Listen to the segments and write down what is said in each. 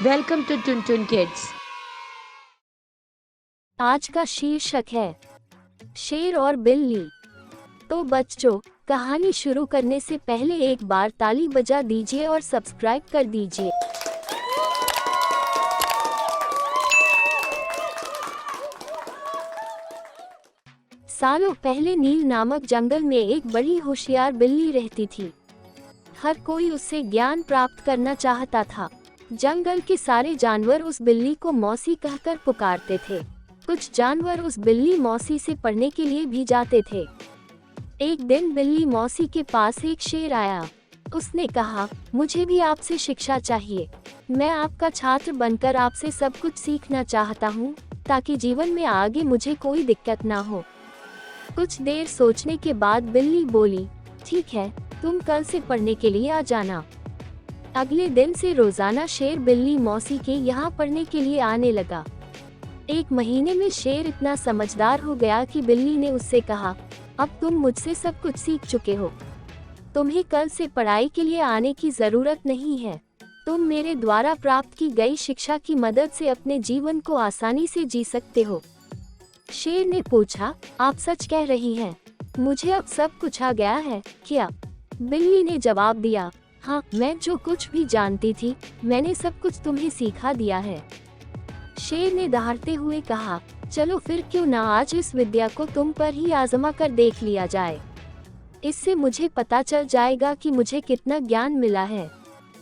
Welcome to टुन टुन kids. आज का शीर्षक है शेर और बिल्ली। तो बच्चों, कहानी शुरू करने से पहले एक बार ताली बजा दीजिए और सब्सक्राइब कर दीजिए। सालों पहले नील नामक जंगल में एक बड़ी होशियार बिल्ली रहती थी। हर कोई उससे ज्ञान प्राप्त करना चाहता था। जंगल के सारे जानवर उस बिल्ली को मौसी कहकर पुकारते थे। कुछ जानवर उस बिल्ली मौसी से पढ़ने के लिए भी जाते थे। एक दिन बिल्ली मौसी के पास एक शेर आया। उसने कहा, मुझे भी आपसे शिक्षा चाहिए। मैं आपका छात्र बनकर आपसे सब कुछ सीखना चाहता हूँ, ताकि जीवन में आगे मुझे कोई दिक्कत ना हो। कुछ देर सोचने के बाद बिल्ली बोली, ठीक है, तुम कल से पढ़ने के लिए आ जाना। अगले दिन से रोजाना शेर बिल्ली मौसी के यहाँ पढ़ने के लिए आने लगा। एक महीने में शेर इतना समझदार हो गया कि बिल्ली ने उससे कहा, अब तुम मुझसे सब कुछ सीख चुके हो। तुम्हें कल से पढ़ाई के लिए आने की जरूरत नहीं है। तुम मेरे द्वारा प्राप्त की गई शिक्षा की मदद से अपने जीवन को आसानी से जी सकते हो। शेर ने पूछा, आप सच कह रही हैं? मुझे अब सब कुछ आ गया है क्या? बिल्ली ने जवाब दिया, हाँ, मैं जो कुछ भी जानती थी, मैंने सब कुछ तुम्हें सिखा दिया है। शेर ने दहाड़ते हुए कहा, चलो फिर क्यों ना आज इस विद्या को तुम पर ही आजमा कर देख लिया जाए। इससे मुझे पता चल जाएगा कि मुझे कितना ज्ञान मिला है।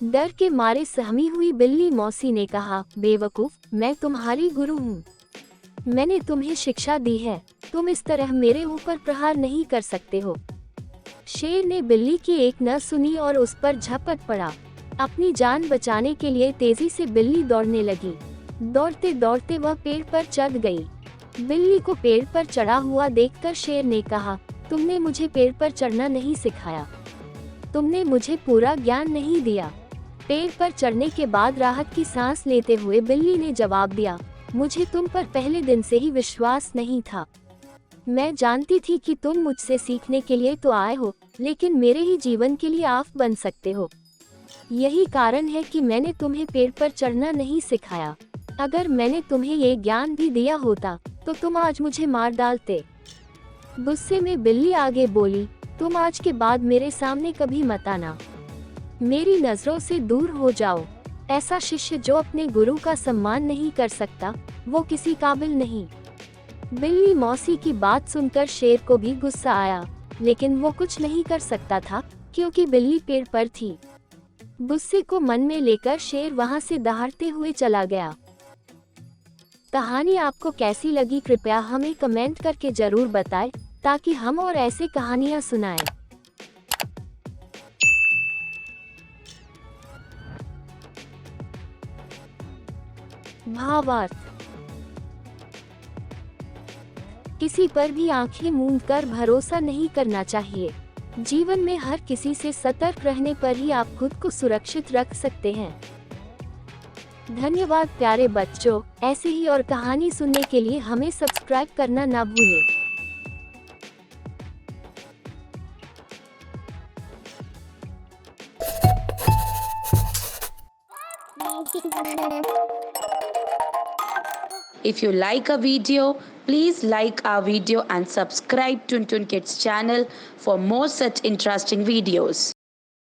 डर के मारे सहमी हुई बिल्ली मौसी ने कहा, बेवकूफ, मैं तुम्हारी गुरु हूँ। मैंने तुम्हें शिक्षा दी है, तुम इस तरह मेरे ऊपर प्रहार नहीं कर सकते हो। शेर ने बिल्ली की एक न सुनी और उस पर झपट पड़ा। अपनी जान बचाने के लिए तेजी से बिल्ली दौड़ने लगी। दौड़ते दौड़ते वह पेड़ पर चढ़ गई। बिल्ली को पेड़ पर चढ़ा हुआ देखकर शेर ने कहा, तुमने मुझे पेड़ पर चढ़ना नहीं सिखाया। तुमने मुझे पूरा ज्ञान नहीं दिया। पेड़ पर चढ़ने के बाद राहत की सांस लेते हुए बिल्ली ने जवाब दिया, मुझे तुम पर पहले दिन से ही विश्वास नहीं था। मैं जानती थी कि तुम मुझसे सीखने के लिए तो आए हो, लेकिन मेरे ही जीवन के लिए आफ बन सकते हो। यही कारण है कि मैंने तुम्हें पेड़ पर चढ़ना नहीं सिखाया। अगर मैंने तुम्हें ये ज्ञान भी दिया होता, तो तुम आज मुझे मार डालते। गुस्से में बिल्ली आगे बोली, तुम आज के बाद मेरे सामने कभी मत आना। मेरी नजरों से दूर हो जाओ। ऐसा शिष्य जो अपने गुरु का सम्मान नहीं कर सकता, वो किसी काबिल नहीं। बिल्ली मौसी की बात सुनकर शेर को भी गुस्सा आया, लेकिन वो कुछ नहीं कर सकता था, क्योंकि बिल्ली पेड़ पर थी। गुस्से को मन में लेकर शेर वहां से दहाड़ते हुए चला गया। कहानी आपको कैसी लगी कृपया हमें कमेंट करके जरूर बताएं, ताकि हम और ऐसे कहानियां सुनाएं। भावार्थ, किसी पर भी आंखें मूंद कर भरोसा नहीं करना चाहिए। जीवन में हर किसी से सतर्क रहने पर ही आप खुद को सुरक्षित रख सकते हैं। धन्यवाद प्यारे बच्चों, ऐसे ही और कहानी सुनने के लिए हमें सब्सक्राइब करना ना भूलें। If you like a video, please like our video and subscribe to Tun Tun Kids channel for more such interesting videos.